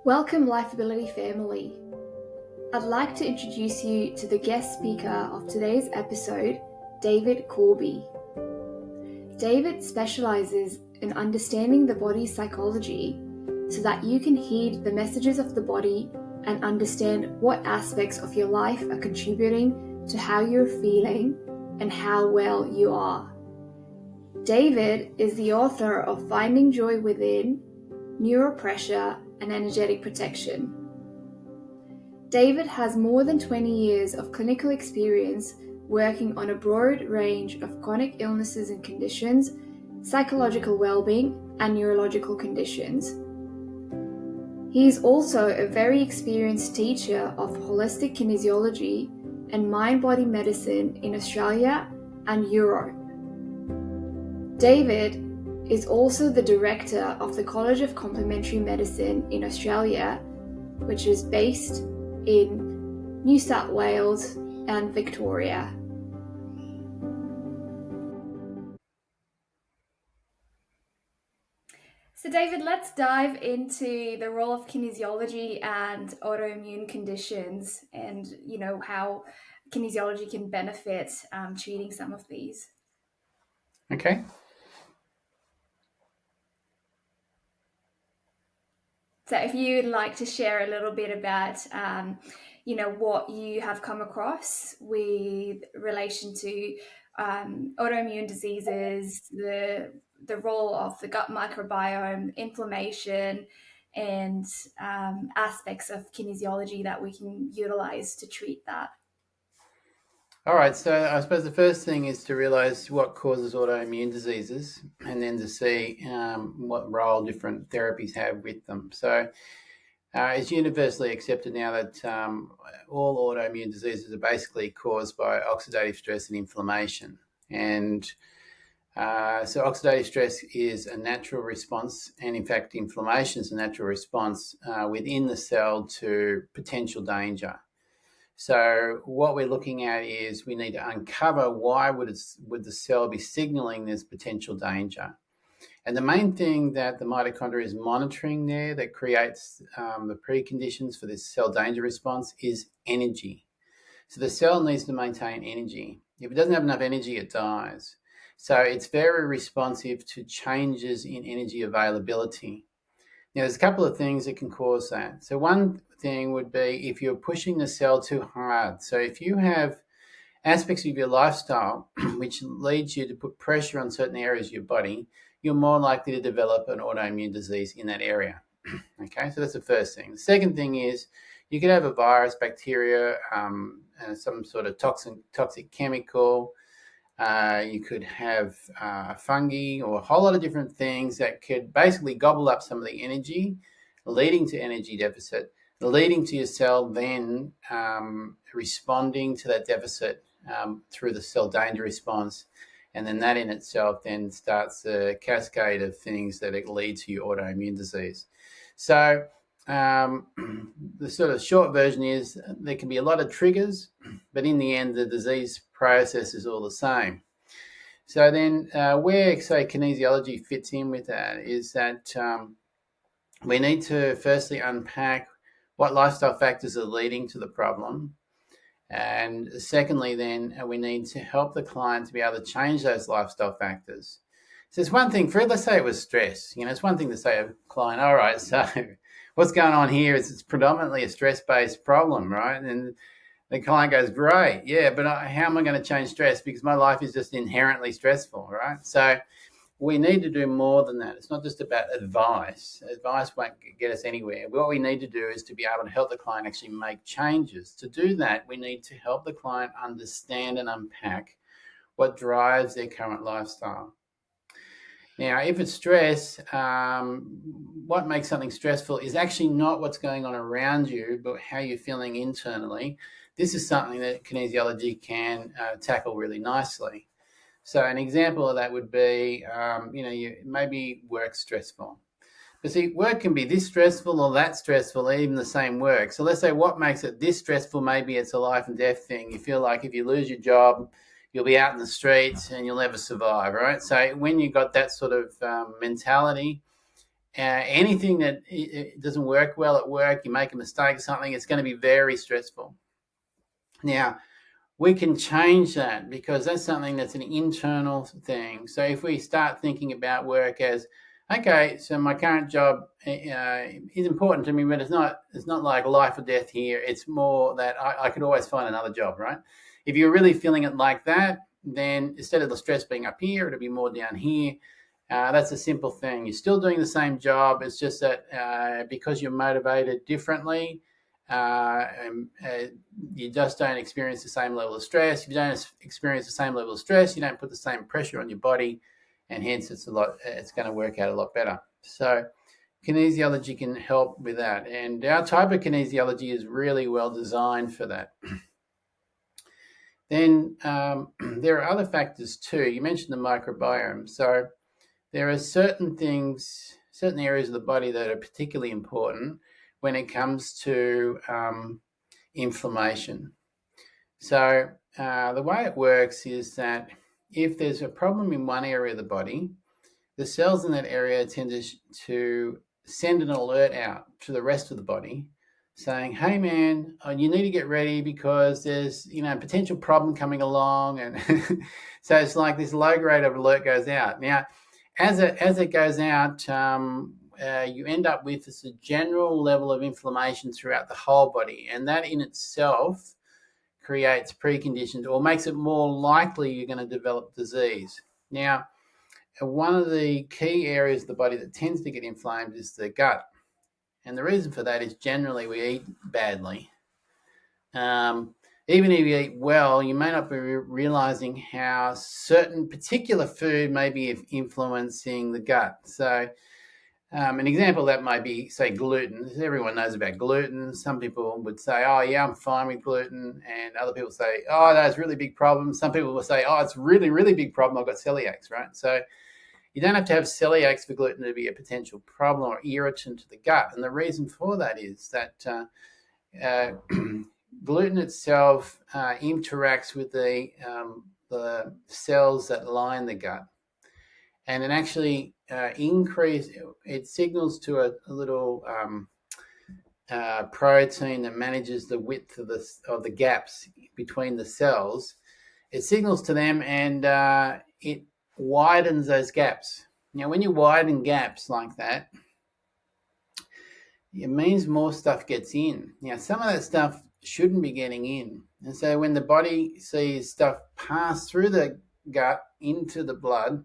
Welcome, Lifeability family. I'd like to introduce you to the guest speaker of today's episode, David Corby. David specializes in understanding the body's psychology so that you can heed the messages of the body and understand what aspects of your life are contributing to how you're feeling and how well you are. David is the author of Finding Joy Within, Neuropressure, and Energetic Protection. David has more than 20 years of clinical experience working on a broad range of chronic illnesses and conditions, psychological well-being, and neurological conditions. He is also a very experienced teacher of Holistic Kinesiology and Mind-Body Medicine in Australia and Europe. David is also the director of the College of Complementary Medicine in Australia, which is based in New South Wales and Victoria. So David, let's dive into the role of kinesiology and autoimmune conditions and, how kinesiology can benefit treating some of these. Okay. So if you'd like to share a little bit about, what you have come across with relation to autoimmune diseases, the role of the gut microbiome, inflammation, and aspects of kinesiology that we can utilize to treat that. All right. So I suppose the first thing is to realize what causes autoimmune diseases and then to see what role different therapies have with them. So it's universally accepted now that all autoimmune diseases are basically caused by oxidative stress and inflammation. And so oxidative stress is a natural response, and in fact, inflammation is a natural response within the cell to potential danger. So what we're looking at is we need to uncover why would the cell be signaling this potential danger. And the main thing that the mitochondria is monitoring there that creates the preconditions for this cell danger response is energy. So the cell needs to maintain energy. If it doesn't have enough energy, it dies. So it's very responsive to changes in energy availability. Now, there's a couple of things that can cause that. So one thing would be if you're pushing the cell too hard. So if you have aspects of your lifestyle which leads you to put pressure on certain areas of your body, you're more likely to develop an autoimmune disease in that area. Okay, so that's the first thing. The second thing is you could have a virus, bacteria, some sort of toxic chemical. You could have fungi or a whole lot of different things that could basically gobble up some of the energy, leading to energy deficit, leading to your cell then responding to that deficit through the cell danger response. And then that in itself then starts a cascade of things that lead to your autoimmune disease. So the sort of short version is there can be a lot of triggers, but in the end, the disease process is all the same. So then where, say, kinesiology fits in with that is that we need to firstly unpack what lifestyle factors are leading to the problem. And secondly, then we need to help the client to be able to change those lifestyle factors. So it's one thing, let's say it was stress. It's one thing to say to a client, all right, so what's going on here is it's predominantly a stress-based problem, right? And the client goes, great, yeah, but how am I going to change stress? Because my life is just inherently stressful, right? So we need to do more than that. It's not just about advice. Advice won't get us anywhere. What we need to do is to be able to help the client actually make changes. To do that, we need to help the client understand and unpack what drives their current lifestyle. Now, if it's stress, what makes something stressful is actually not what's going on around you, but how you're feeling internally. This is something that kinesiology can tackle really nicely. So an example of that would be, maybe work's stressful. But see, work can be this stressful or that stressful, even the same work. So let's say what makes it this stressful, maybe it's a life and death thing. You feel like if you lose your job, you'll be out in the streets and you'll never survive, right? So when you've got that sort of mentality, anything that it doesn't work well at work, you make a mistake or something, it's going to be very stressful. Now, we can change that because that's something that's an internal thing. So if we start thinking about work as, okay, so my current job is important to me, but it's not like life or death here. It's more that I could always find another job, right? If you're really feeling it like that, then instead of the stress being up here, it'll be more down here. That's a simple thing. You're still doing the same job. It's just that because you're motivated differently, you just don't experience the same level of stress. If you don't experience the same level of stress, you don't put the same pressure on your body, and hence it's going to work out a lot better. So kinesiology can help with that, and our type of kinesiology is really well designed for that. Then there are other factors too. You mentioned the microbiome. So there are certain areas of the body that are particularly important when it comes to inflammation. So the way it works is that if there's a problem in one area of the body, the cells in that area tend to send an alert out to the rest of the body saying, hey man, you need to get ready because there's a potential problem coming along. And so it's like this low grade of alert goes out. Now, as it goes out, you end up with this general level of inflammation throughout the whole body, and that in itself creates preconditions or makes it more likely you're going to develop disease. Now, one of the key areas of the body that tends to get inflamed is the gut, and the reason for that is generally we eat badly. Even if you eat well, you may not be realizing how certain particular food may be influencing the gut. So an example of that might be, say, gluten. Everyone knows about gluten. Some people would say, oh, yeah, I'm fine with gluten. And other people say, oh, that's a really big problem. Some people will say, oh, it's really, really big problem. I've got celiacs, right? So you don't have to have celiacs for gluten to be a potential problem or irritant to the gut. And the reason for that is that gluten itself interacts with the cells that line the gut, and it actually it signals to a little protein that manages the width of the gaps between the cells. It signals to them, and it widens those gaps. Now, when you widen gaps like that, it means more stuff gets in. Now, some of that stuff shouldn't be getting in. And so when the body sees stuff pass through the gut into the blood,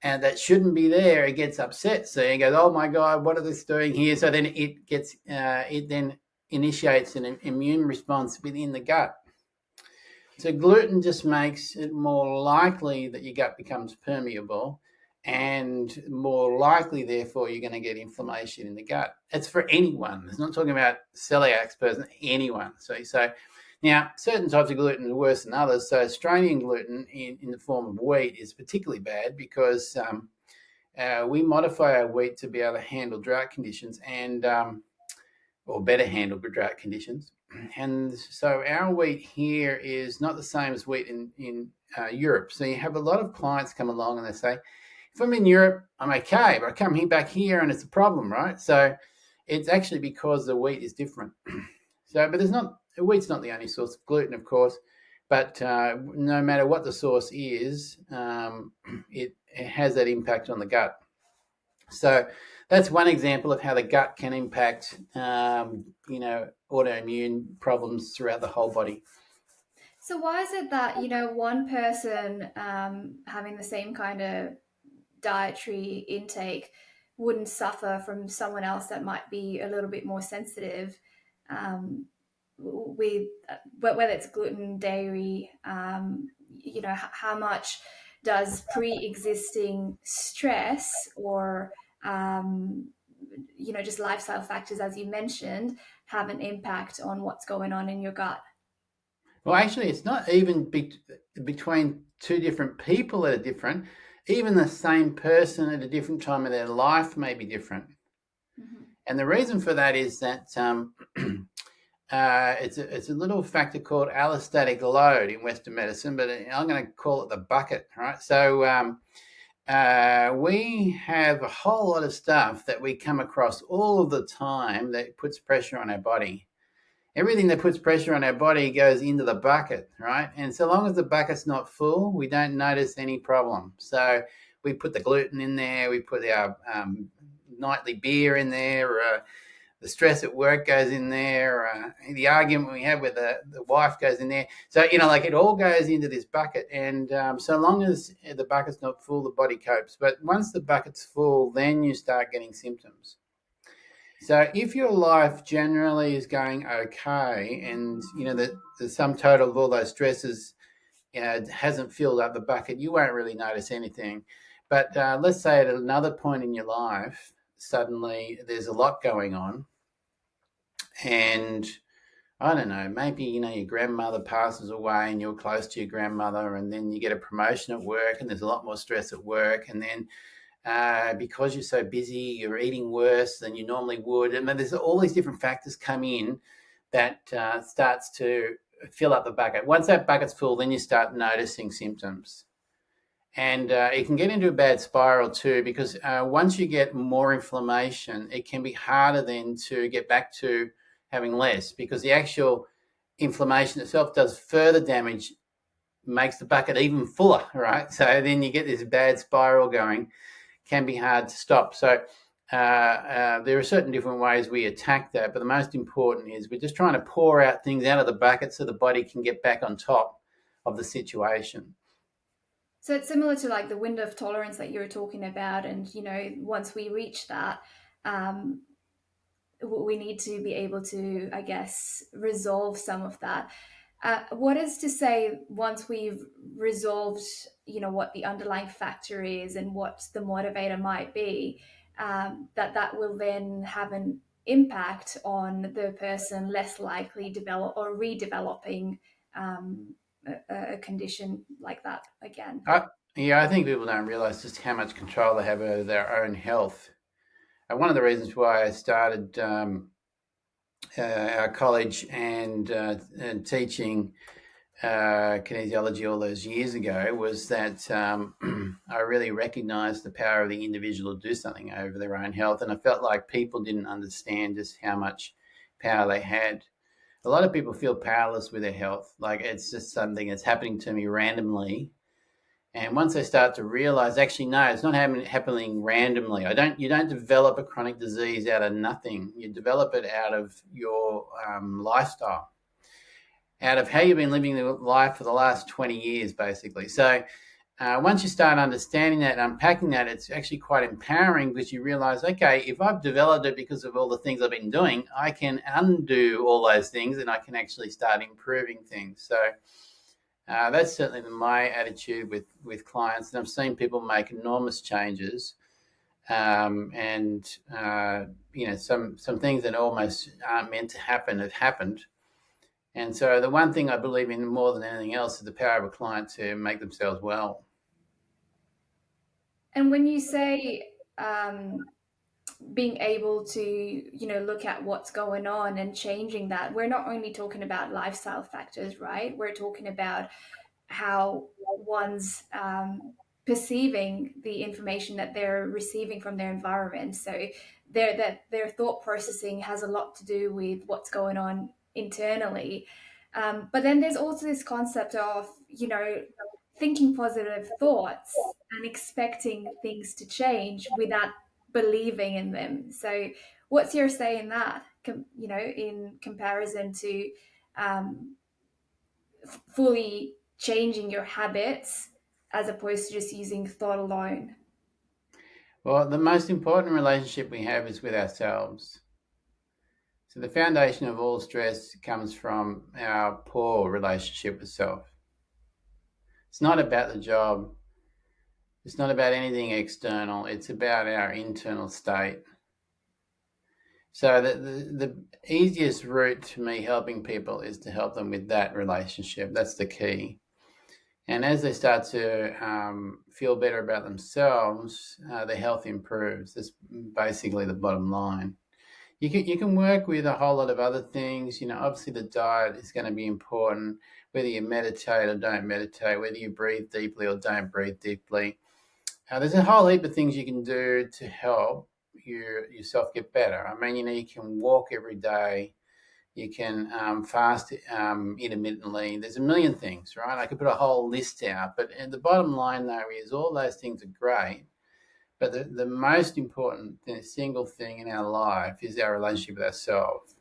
and that shouldn't be there, it gets upset. So it goes, oh my God, what are this doing here? So then it then initiates an immune response within the gut. So gluten just makes it more likely that your gut becomes permeable, and more likely, therefore, you're going to get inflammation in the gut. It's for anyone. It's not talking about celiac person, anyone. So now, certain types of gluten are worse than others. So Australian gluten in the form of wheat is particularly bad because we modify our wheat to be able to handle drought conditions and or better handle drought conditions. And so our wheat here is not the same as wheat in Europe. So you have a lot of clients come along and they say, if I'm in Europe, I'm okay, but I come back here and it's a problem, right? So it's actually because the wheat is different. So, but wheat's not the only source of gluten, of course, but no matter what the source is, it has that impact on the gut. So that's one example of how the gut can impact, autoimmune problems throughout the whole body. So why is it that, one person having the same kind of dietary intake wouldn't suffer from someone else that might be a little bit more sensitive with whether it's gluten, dairy, how much does pre-existing stress or just lifestyle factors, as you mentioned, have an impact on what's going on in your gut? Well, actually, it's not even between two different people that are different. Even the same person at a different time of their life may be different. Mm-hmm. And the reason for that is that it's a little factor called allostatic load in Western medicine, but I'm going to call it the bucket, right? So We have a whole lot of stuff that we come across all of the time that puts pressure on our body. Everything that puts pressure on our body goes into the bucket, right? And so long as the bucket's not full, we don't notice any problem. So we put the gluten in there, we put our nightly beer in there, the stress at work goes in there, the argument we have with the wife goes in there. So, like it all goes into this bucket. And so long as the bucket's not full, the body copes. But once the bucket's full, then you start getting symptoms. So if your life generally is going okay, and the sum total of all those stresses hasn't filled up the bucket, you won't really notice anything. But let's say at another point in your life, suddenly there's a lot going on, and I don't know, maybe your grandmother passes away and you're close to your grandmother, and then you get a promotion at work, and there's a lot more stress at work, and then because you're so busy, you're eating worse than you normally would. And then there's all these different factors come in that starts to fill up the bucket. Once that bucket's full, then you start noticing symptoms. And it can get into a bad spiral too, because once you get more inflammation, it can be harder then to get back to having less, because the actual inflammation itself does further damage, makes the bucket even fuller, right? So then you get this bad spiral going. Can be hard to stop. So there are certain different ways we attack that, but the most important is we're just trying to pour out things out of the bucket so the body can get back on top of the situation. So it's similar to like the window of tolerance that you were talking about, and once we reach that, um, we need to be able to, I guess, resolve some of that. What is to say once we've resolved, what the underlying factor is and what the motivator might be, that will then have an impact on the person less likely develop or redeveloping a condition like that again. I think people don't realize just how much control they have over their own health. And one of the reasons why I started our college and teaching kinesiology all those years ago was that I really recognized the power of the individual to do something over their own health. And I felt like people didn't understand just how much power they had. A lot of people feel powerless with their health. Like it's just something that's happening to me randomly. And once they start to realize, actually, no, it's not happening randomly. You don't develop a chronic disease out of nothing. You develop it out of your lifestyle, out of how you've been living your life for the last 20 years, basically. So once you start understanding that and unpacking that, it's actually quite empowering, because you realize, okay, if I've developed it because of all the things I've been doing, I can undo all those things and I can actually start improving things. So that's certainly my attitude with clients. And I've seen people make enormous changes. And some things that almost aren't meant to happen have happened. And so the one thing I believe in more than anything else is the power of a client to make themselves well. And when you say being able to look at what's going on and changing that, we're not only talking about lifestyle factors, right? We're talking about how one's perceiving the information that they're receiving from their environment. So their thought processing has a lot to do with what's going on internally. But then there's also this concept of thinking positive thoughts and expecting things to change without believing in them. So what's your say in that, in comparison to um, fully changing your habits as opposed to just using thought alone? Well, the most important relationship we have is with ourselves. So the foundation of all stress comes from our poor relationship with self. It's not about the job. It's not about anything external. It's about our internal state. So the easiest route to me helping people is to help them with that relationship. That's the key. And as they start to feel better about themselves, their health improves. That's basically the bottom line. You can work with a whole lot of other things. Obviously the diet is going to be important, whether you meditate or don't meditate, whether you breathe deeply or don't breathe deeply. There's a whole heap of things you can do to help yourself get better. I mean, you can walk every day. You can fast intermittently. There's a million things, right? I could put a whole list out. But the bottom line, though, is all those things are great. But the most important single thing in our life is our relationship with ourselves.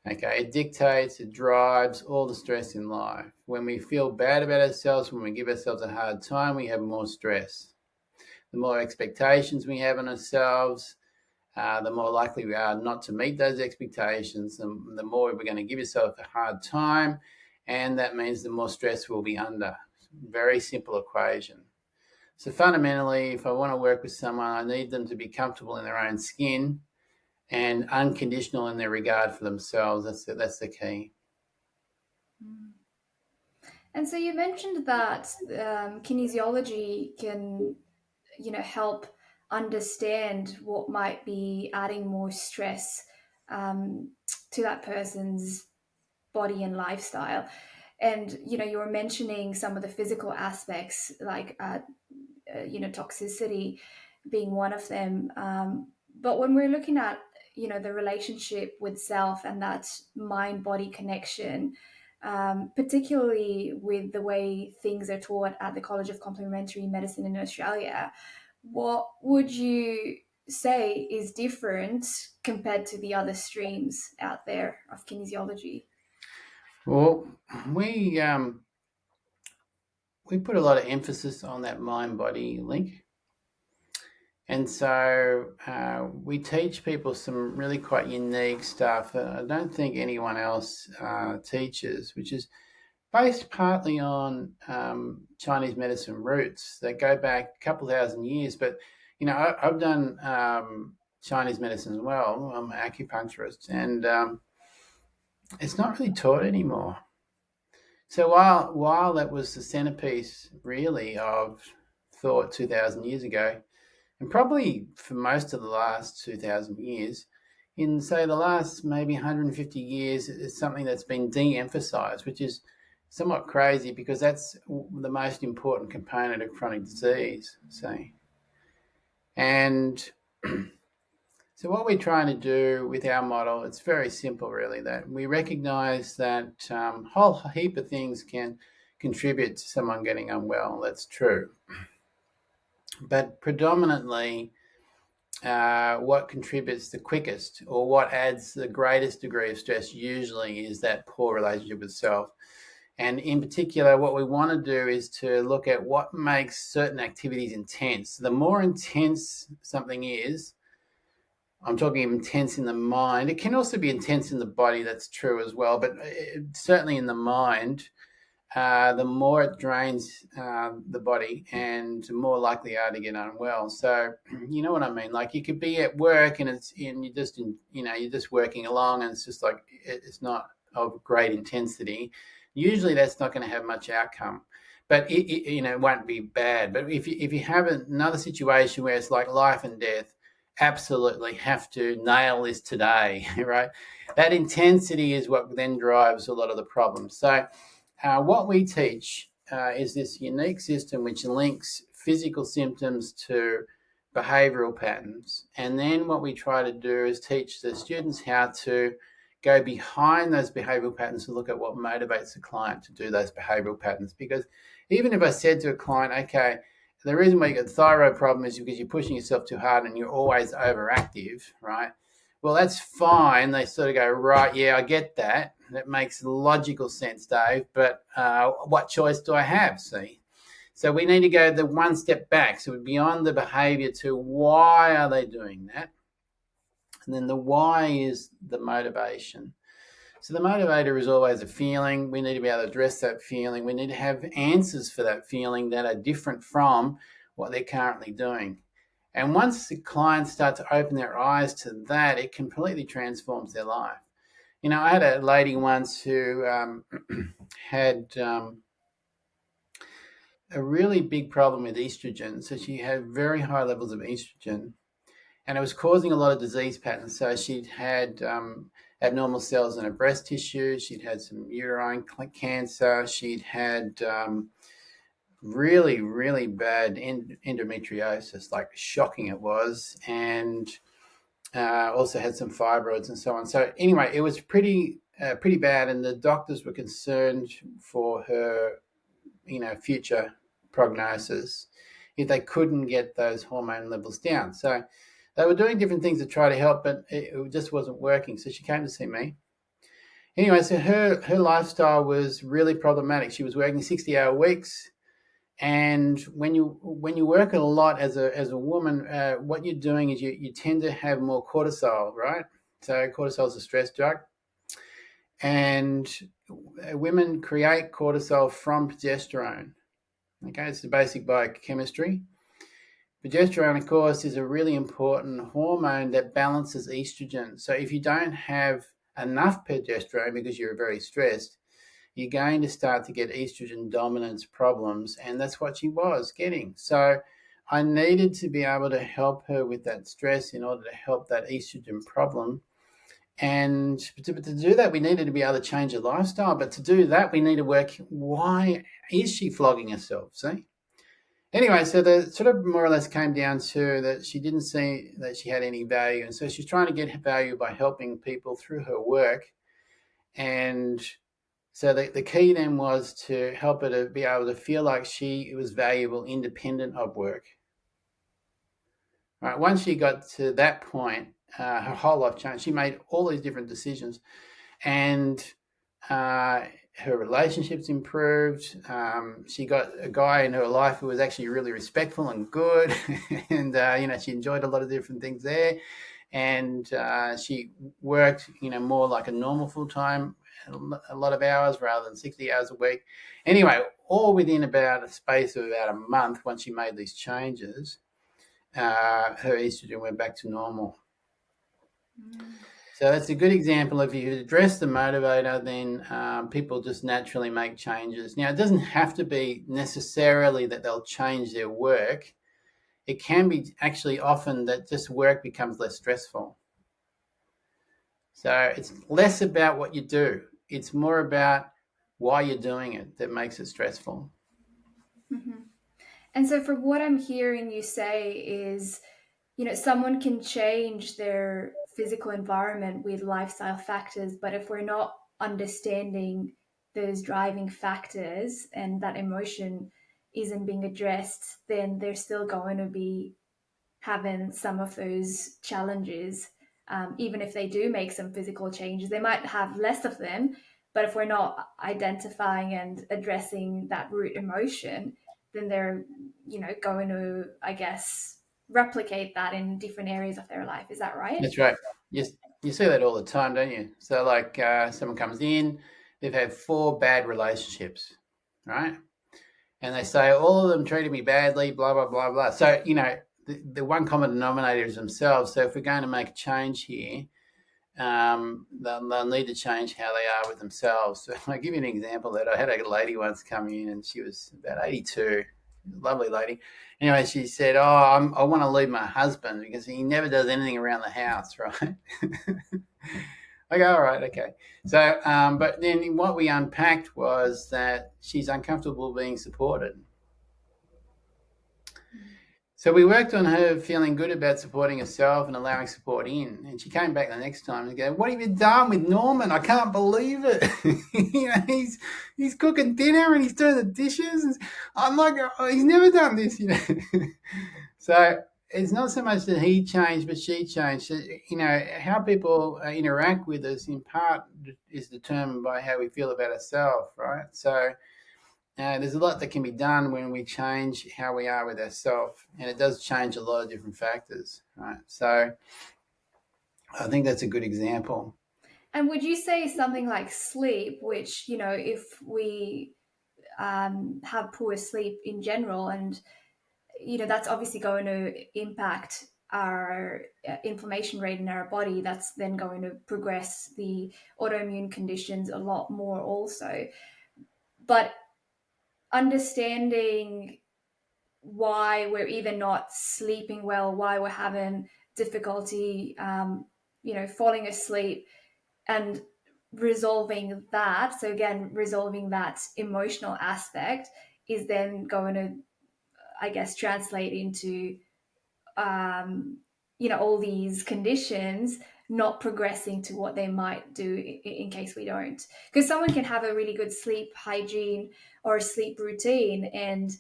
Okay, it dictates, it drives all the stress in life. When we feel bad about ourselves, when we give ourselves a hard time, we have more stress. The more expectations we have on ourselves, the more likely we are not to meet those expectations, the more we're going to give yourself a hard time, and that means the more stress we'll be under. Very simple equation. So fundamentally, if I want to work with someone, I need them to be comfortable in their own skin and unconditional in their regard for themselves. That's the key. And so you mentioned that kinesiology can, help understand what might be adding more stress to that person's body and lifestyle. And you were mentioning some of the physical aspects, like toxicity being one of them. But when we're looking at the relationship with self and that mind body connection, particularly with the way things are taught at the College of Complementary Medicine in Australia, what would you say is different compared to the other streams out there of kinesiology? Well, we put a lot of emphasis on that mind-body link. And so we teach people some really quite unique stuff that I don't think anyone else teaches, which is based partly on Chinese medicine roots that go back a couple thousand years. But, I've done Chinese medicine as well. I'm an acupuncturist, and it's not really taught anymore. So while that was the centerpiece, really, of thought 2,000 years ago, and probably for most of the last 2,000 years, in, say, the last maybe 150 years, it's something that's been de-emphasized, which is somewhat crazy because that's the most important component of chronic disease, say. And so what we're trying to do with our model, it's very simple, really, that we recognize that a whole heap of things can contribute to someone getting unwell. That's true. But predominantly, what contributes the quickest or what adds the greatest degree of stress usually is that poor relationship with self. And in particular, what we want to do is to look at what makes certain activities intense. The more intense something is, I'm talking intense in the mind. It can also be intense in the body, that's true as well, but certainly in the mind, the more it drains the body and the more likely you are to get unwell. So you know what I mean? Like you could be at work and you're just working along and it's just like, it's not of great intensity. Usually that's not going to have much outcome, but it won't be bad. But if you have another situation where it's like life and death, absolutely have to nail this today, right? That intensity is what then drives a lot of the problems. So what we teach is this unique system which links physical symptoms to behavioural patterns. And then what we try to do is teach the students how to go behind those behavioural patterns to look at what motivates the client to do those behavioural patterns. Because even if I said to a client, okay, the reason why you got a thyroid problem is because you're pushing yourself too hard and you're always overactive, right? Well, that's fine. They sort of go, right, yeah, I get that. That makes logical sense, Dave. But what choice do I have, see? So we need to go the one step back. So beyond the behavior to why are they doing that? And then the why is the motivation. So the motivator is always a feeling. We need to be able to address that feeling. We need to have answers for that feeling that are different from what they're currently doing. And once the clients start to open their eyes to that, it completely transforms their life. I had a lady once who had a really big problem with estrogen. So she had very high levels of estrogen, and it was causing a lot of disease patterns. So she'd had abnormal cells in her breast tissue. She'd had some uterine cancer. She'd had really, really bad endometriosis, like shocking it was, and also had some fibroids and so on. So anyway, it was pretty bad, and the doctors were concerned for her, future prognosis if they couldn't get those hormone levels down. So they were doing different things to try to help, but it just wasn't working. So she came to see me. Anyway, so her lifestyle was really problematic. She was working 60-hour weeks, and when you work a lot as a woman, what you're doing is you tend to have more cortisol, right? So cortisol is a stress drug, and women create cortisol from progesterone. Okay, it's the basic biochemistry. Progesterone, of course, is a really important hormone that balances estrogen. So if you don't have enough progesterone because you're very stressed, you're going to start to get estrogen dominance problems. And that's what she was getting. So I needed to be able to help her with that stress in order to help that estrogen problem. And to do that, we needed to be able to change her lifestyle. But to do that, we need to work, why is she flogging herself? See? Anyway, so the sort of more or less came down to that she didn't see that she had any value. And so she's trying to get value by helping people through her work. And so the key then was to help her to be able to feel like she was valuable independent of work. Right. Once she got to that point, her whole life changed. She made all these different decisions, and her relationships improved. She got a guy in her life who was actually really respectful and good, and she enjoyed a lot of different things there. And she worked, more like a normal full time, a lot of hours rather than 60 hours a week. Anyway, all within about a space of about a month, once she made these changes, her estrogen went back to normal. So that's a good example. If you address the motivator, then people just naturally make changes. Now, it doesn't have to be necessarily that they'll change their work. It can be actually often that just work becomes less stressful. So it's less about what you do. It's more about why you're doing it that makes it stressful. Mm-hmm. And so, from what I'm hearing you say, is someone can change their physical environment with lifestyle factors, but if we're not understanding those driving factors and that emotion isn't being addressed, then they're still going to be having some of those challenges. Even if they do make some physical changes, they might have less of them. But if we're not identifying and addressing that root emotion, then they're, going to, I guess, replicate that in different areas of their life. Is that right? That's right. You see that all the time, don't you? So, like, someone comes in, they've had 4 bad relationships, right? And they say all of them treated me badly, blah blah blah blah. So the one common denominator is themselves. So if we're going to make a change here, they'll need to change how they are with themselves. So I'll give you an example. That I had a lady once come in, and she was about 82, lovely lady. Anyway, she said, I want to leave my husband because he never does anything around the house, right? I go, all right, okay. So, but then what we unpacked was that she's uncomfortable being supported. So we worked on her feeling good about supporting herself and allowing support in. And she came back the next time and go, "What have you done with Norman? I can't believe it. He's cooking dinner and he's doing the dishes. And I'm like, he's never done this, So it's not so much that he changed, but she changed. So, how people interact with us in part is determined by how we feel about ourselves, right? So there's a lot that can be done when we change how we are with ourselves, and it does change a lot of different factors, right? So I think that's a good example. And would you say something like sleep, which, if we have poor sleep in general, and, that's obviously going to impact our inflammation rate in our body, that's then going to progress the autoimmune conditions a lot more also. But understanding why we're either not sleeping well, why we're having difficulty, falling asleep, and resolving that. So again, resolving that emotional aspect is then going to, I guess, translate into all these conditions not progressing to what they might do in case we don't. Because someone can have a really good sleep hygiene or a sleep routine, and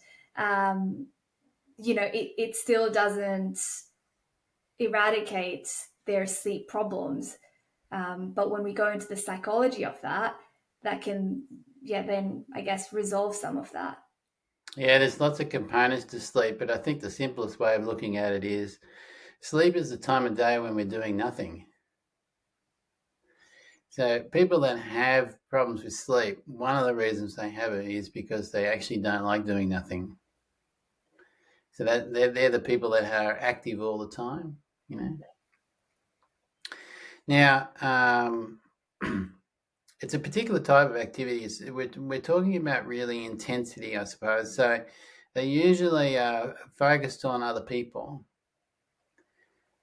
it still doesn't eradicate their sleep problems. But when we go into the psychology of that can, then I guess resolve some of that. Yeah, there's lots of components to sleep, but I think the simplest way of looking at it is sleep is the time of day when we're doing nothing. So people that have problems with sleep, one of the reasons they have it is because they actually don't like doing nothing. So that they're the people that are active all the time, you know. Now, it's a particular type of activity. We're talking about really intensity, I suppose. So they usually are focused on other people,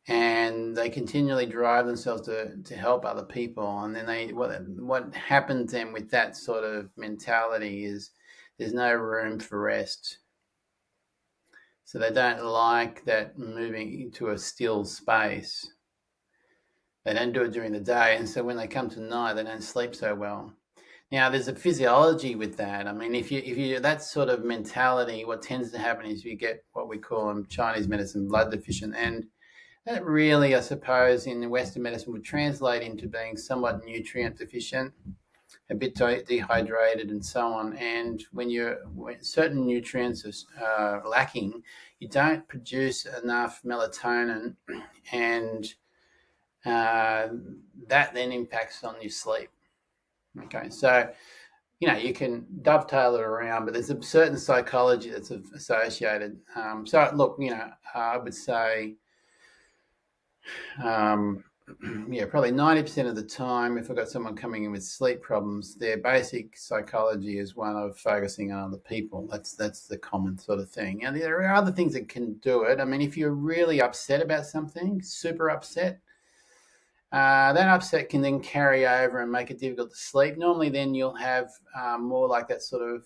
and they continually drive themselves to help other people. And then what happens then with that sort of mentality is there's no room for rest. So they don't like that moving into a still space. They don't do it during the day, and so when they come to night, they don't sleep so well. Now, there's a physiology with that. I mean, if you that sort of mentality, what tends to happen is you get what we call in Chinese medicine blood deficient, and that really, I suppose, in Western medicine would translate into being somewhat nutrient deficient, a bit dehydrated, and so on. And when certain nutrients are lacking, you don't produce enough melatonin, and that then impacts on your sleep. Okay, so you can dovetail it around, but there's a certain psychology that's associated. So look, I would say, probably 90% of the time, if I've got someone coming in with sleep problems, their basic psychology is one of focusing on other people. That's the common sort of thing. And there are other things that can do it. I mean, if you're really upset about something, super upset, that upset can then carry over and make it difficult to sleep. Normally, then you'll have more like that sort of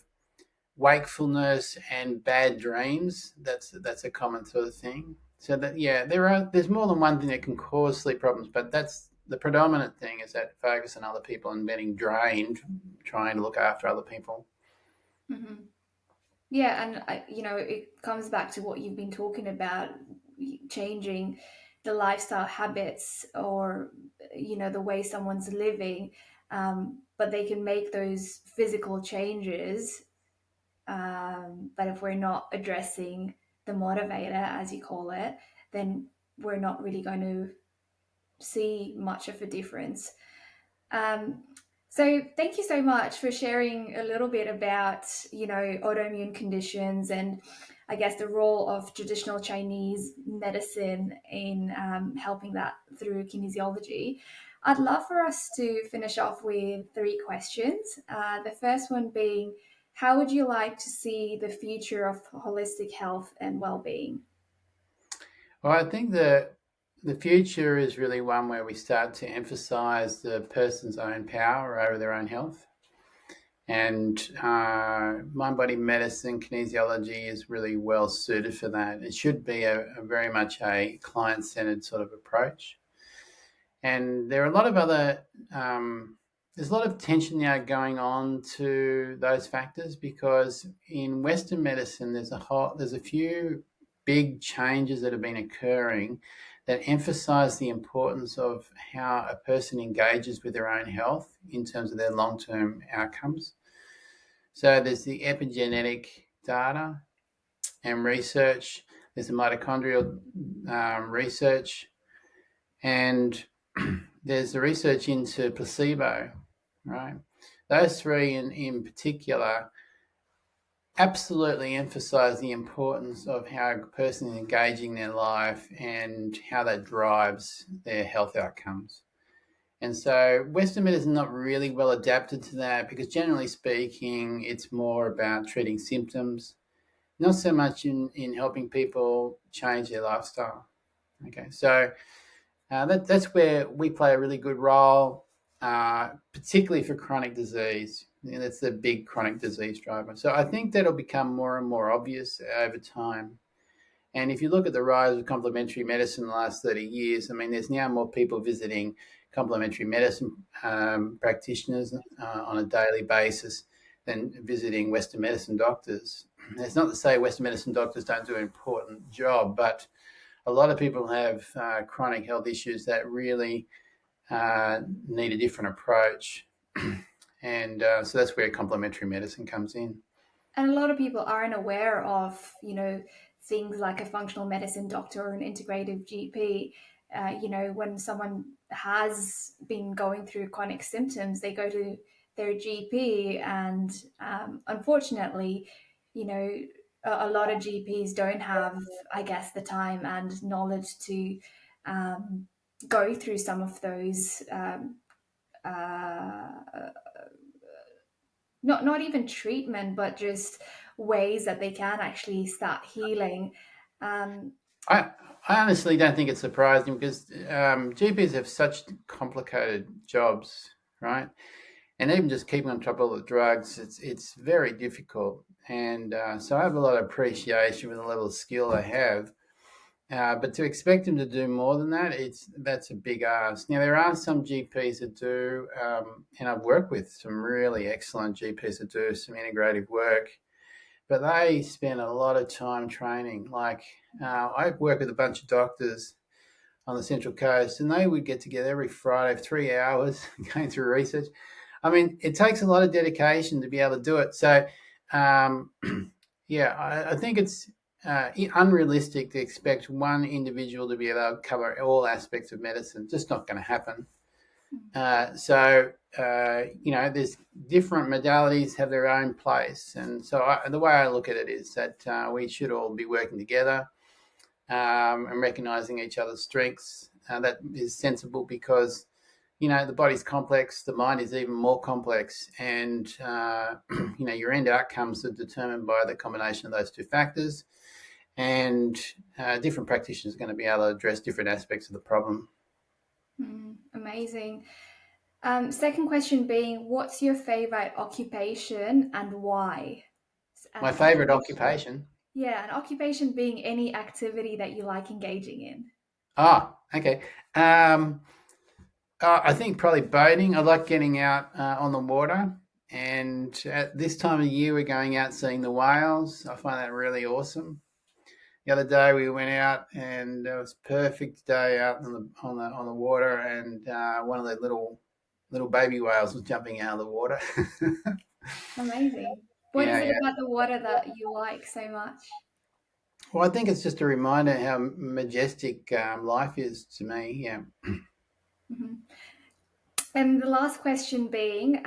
wakefulness and bad dreams. That's a common sort of thing. So there's more than one thing that can cause sleep problems, but that's the predominant thing, is that focus on other people and getting drained, trying to look after other people. Mm-hmm. Yeah, and it comes back to what you've been talking about, changing the lifestyle habits, or the way someone's living, but they can make those physical changes. But if we're not addressing the motivator, as you call it, then we're not really going to see much of a difference. Um, so thank you so much for sharing a little bit about, autoimmune conditions, and I guess the role of traditional Chinese medicine in helping that through kinesiology. I'd love for us to finish off with 3 questions. The first one being, how would you like to see the future of holistic health and well-being? Well, I think the future is really one where we start to emphasize the person's own power over their own health. And mind body medicine, kinesiology is really well suited for that. It should be a very much a client centered sort of approach. And there are a lot of other, there's a lot of tension now going on to those factors, because in Western medicine, there's a few big changes that have been occurring that emphasize the importance of how a person engages with their own health in terms of their long-term outcomes. So there's the epigenetic data and research, there's the mitochondrial research, and there's the research into placebo, right? Those 3 in particular absolutely emphasize the importance of how a person is engaging their life and how that drives their health outcomes. And so Western medicine is not really well adapted to that, because generally speaking, it's more about treating symptoms, not so much in helping people change their lifestyle. Okay, so that's where we play a really good role, particularly for chronic disease. That's the big chronic disease driver. So I think that'll become more and more obvious over time. And if you look at the rise of complementary medicine in the last 30 years, I mean, there's now more people visiting complementary medicine practitioners on a daily basis than visiting Western medicine doctors. It's not to say Western medicine doctors don't do an important job, but a lot of people have chronic health issues that really need a different approach. And so that's where complementary medicine comes in. And a lot of people aren't aware of, things like a functional medicine doctor or an integrative GP. When someone has been going through chronic symptoms, they go to their GP, and unfortunately, a lot of GPs don't have, I guess, the time and knowledge to um, go through some of those uh, not even treatment, but just ways that they can actually start healing. Um, I, I honestly don't think it's surprising because GPs have such complicated jobs, right? And even just keeping on top of all the drugs, it's very difficult. And so I have a lot of appreciation for the level of skill they have. But to expect them to do more than that, that's a big ask. Now there are some GPs that do, and I've worked with some really excellent GPs that do some integrative work, but they spend a lot of time training. Like I work with a bunch of doctors on the Central Coast, and they would get together every Friday for 3 hours going through research. I mean, it takes a lot of dedication to be able to do it. So, um, yeah, I think it's unrealistic to expect one individual to be able to cover all aspects of medicine. Just not going to happen. There's different modalities have their own place. And so the way I look at it is that we should all be working together and recognizing each other's strengths. That is sensible because the body's complex, the mind is even more complex, and your end outcomes are determined by the combination of those two factors. And different practitioners are going to be able to address different aspects of the problem. Amazing. Second question being, what's your favorite occupation and why? My And favorite occupation, occupation. yeah, an occupation being any activity that you like engaging in. Okay. I think probably boating. I like getting out on the water. And at this time of year, we're going out seeing the whales. I find that really awesome. The other day we went out and it was a perfect day out on the water, and one of the little baby whales was jumping out of the water. Amazing. What is Yeah, it yeah. about the water that you like so much? Well, I think it's just a reminder how majestic life is to me. Yeah. Mhm. And the last question being,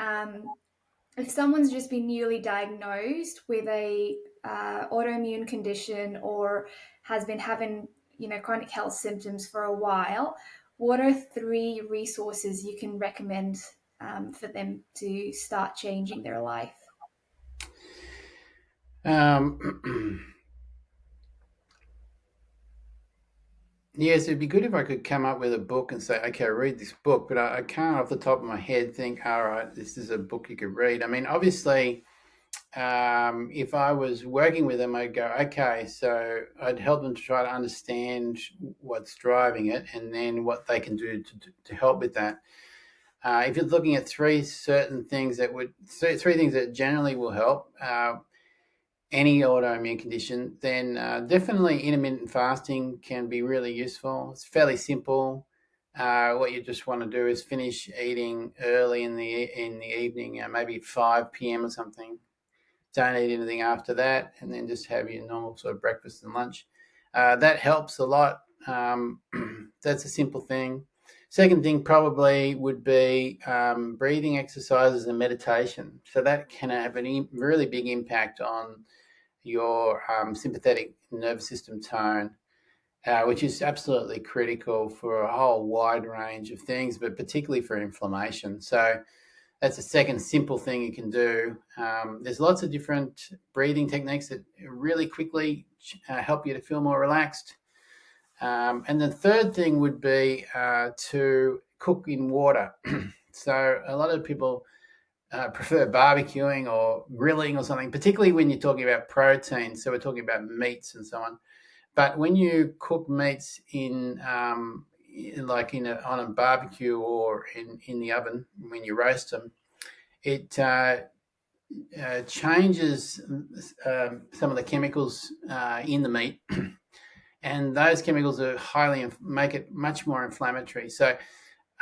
if someone's just been newly diagnosed with a autoimmune condition or has been having chronic health symptoms for a while, what are three resources you can recommend for them to start changing their life? Um, yes, it'd be good if I could come up with a book and say, okay, read this book, but I can't off the top of my head think, all right, this is a book you could read. I mean, obviously, if I was working with them, I'd go, okay, so I'd help them to try to understand what's driving it and then what they can do to help with that. If you're looking at three things that generally will help any autoimmune condition, then definitely intermittent fasting can be really useful. It's fairly simple. What you just want to do is finish eating early in the evening, maybe 5 p.m. or something. Don't eat anything after that, and then just have your normal sort of breakfast and lunch. That helps a lot. That's a simple thing. Second thing probably would be breathing exercises and meditation. So that can have a really big impact on your sympathetic nervous system tone, which is absolutely critical for a whole wide range of things, but particularly for inflammation. So that's a second simple thing you can do. There's lots of different breathing techniques that really quickly help you to feel more relaxed. And the third thing would be to cook in water. So a lot of people prefer barbecuing or grilling or something, particularly when you're talking about protein. So we're talking about meats and so on. But when you cook meats on a barbecue or in the oven, when you roast them, it changes some of the chemicals in the meat, and those chemicals make it much more inflammatory. So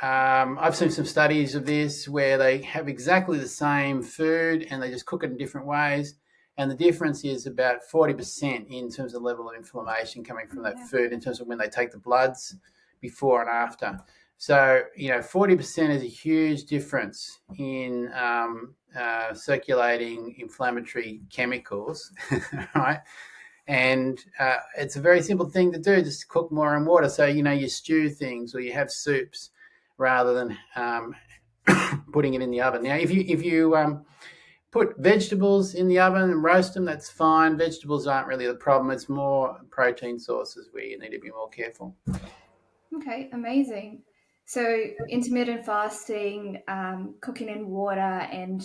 I've seen some studies of this where they have exactly the same food and they just cook it in different ways. And the difference is about 40% in terms of level of inflammation coming from that food in terms of when they take the bloods before and after. So, 40% is a huge difference in circulating inflammatory chemicals, right? And it's a very simple thing to do, just cook more in water. So, you stew things or you have soups rather than putting it in the oven. Now, if you put vegetables in the oven and roast them, that's fine. Vegetables aren't really the problem. It's more protein sources where you need to be more careful. Okay, amazing. So intermittent fasting, cooking in water, and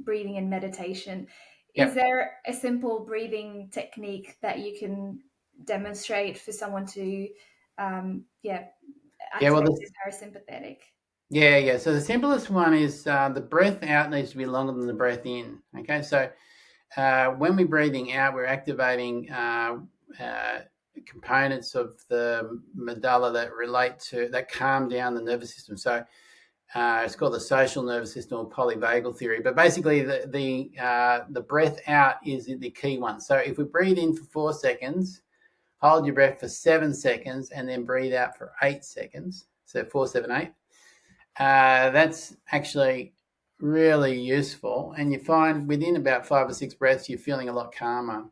breathing and meditation. Yep. Is there a simple breathing technique that you can demonstrate for someone to, activate the parasympathetic? Yeah. So the simplest one is the breath out needs to be longer than the breath in. Okay, so when we're breathing out, we're activating components of the medulla that calm down the nervous system. So it's called the social nervous system or polyvagal theory. But basically, the breath out is the key one. So if we breathe in for 4 seconds, hold your breath for 7 seconds, and then breathe out for 8 seconds. So 4, 7, 8. That's actually really useful, and you find within about 5 or 6 breaths you're feeling a lot calmer.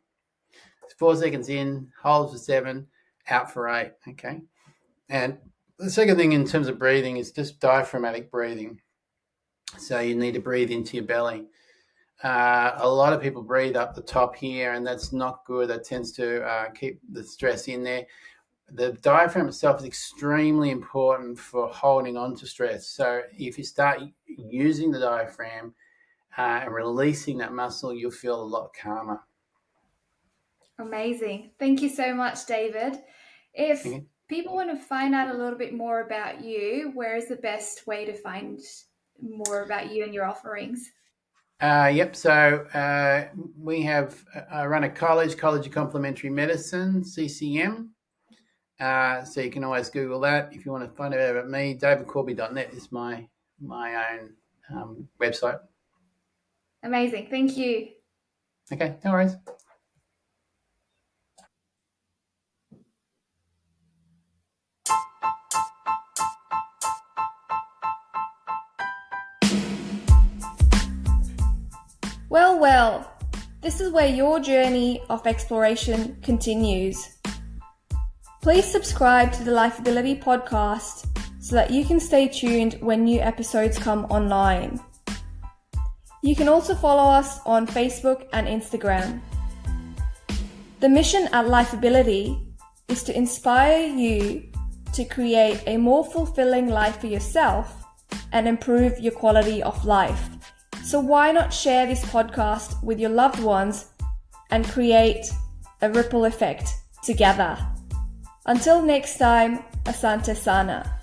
4 seconds in, hold for 7, out for 8. Okay, and the second thing in terms of breathing is just diaphragmatic breathing. So you need to breathe into your belly. A lot of people breathe up the top here, and that's not good. That tends to keep the stress in there. The diaphragm itself is extremely important for holding on to stress. So if you start using the diaphragm and releasing that muscle, you'll feel a lot calmer. Amazing. Thank you so much, David. If people want to find out a little bit more about you, where is the best way to find more about you and your offerings? So I run a College of Complementary Medicine, CCM. So you can always Google that if you want to find out about me. davidcorby.net is my own website. Amazing. Thank you. Okay, no worries. Well, this is where your journey of exploration continues. Please subscribe to the Lifeability podcast so that you can stay tuned when new episodes come online. You can also follow us on Facebook and Instagram. The mission at Lifeability is to inspire you to create a more fulfilling life for yourself and improve your quality of life. So why not share this podcast with your loved ones and create a ripple effect together? Until next time, Asante Sana.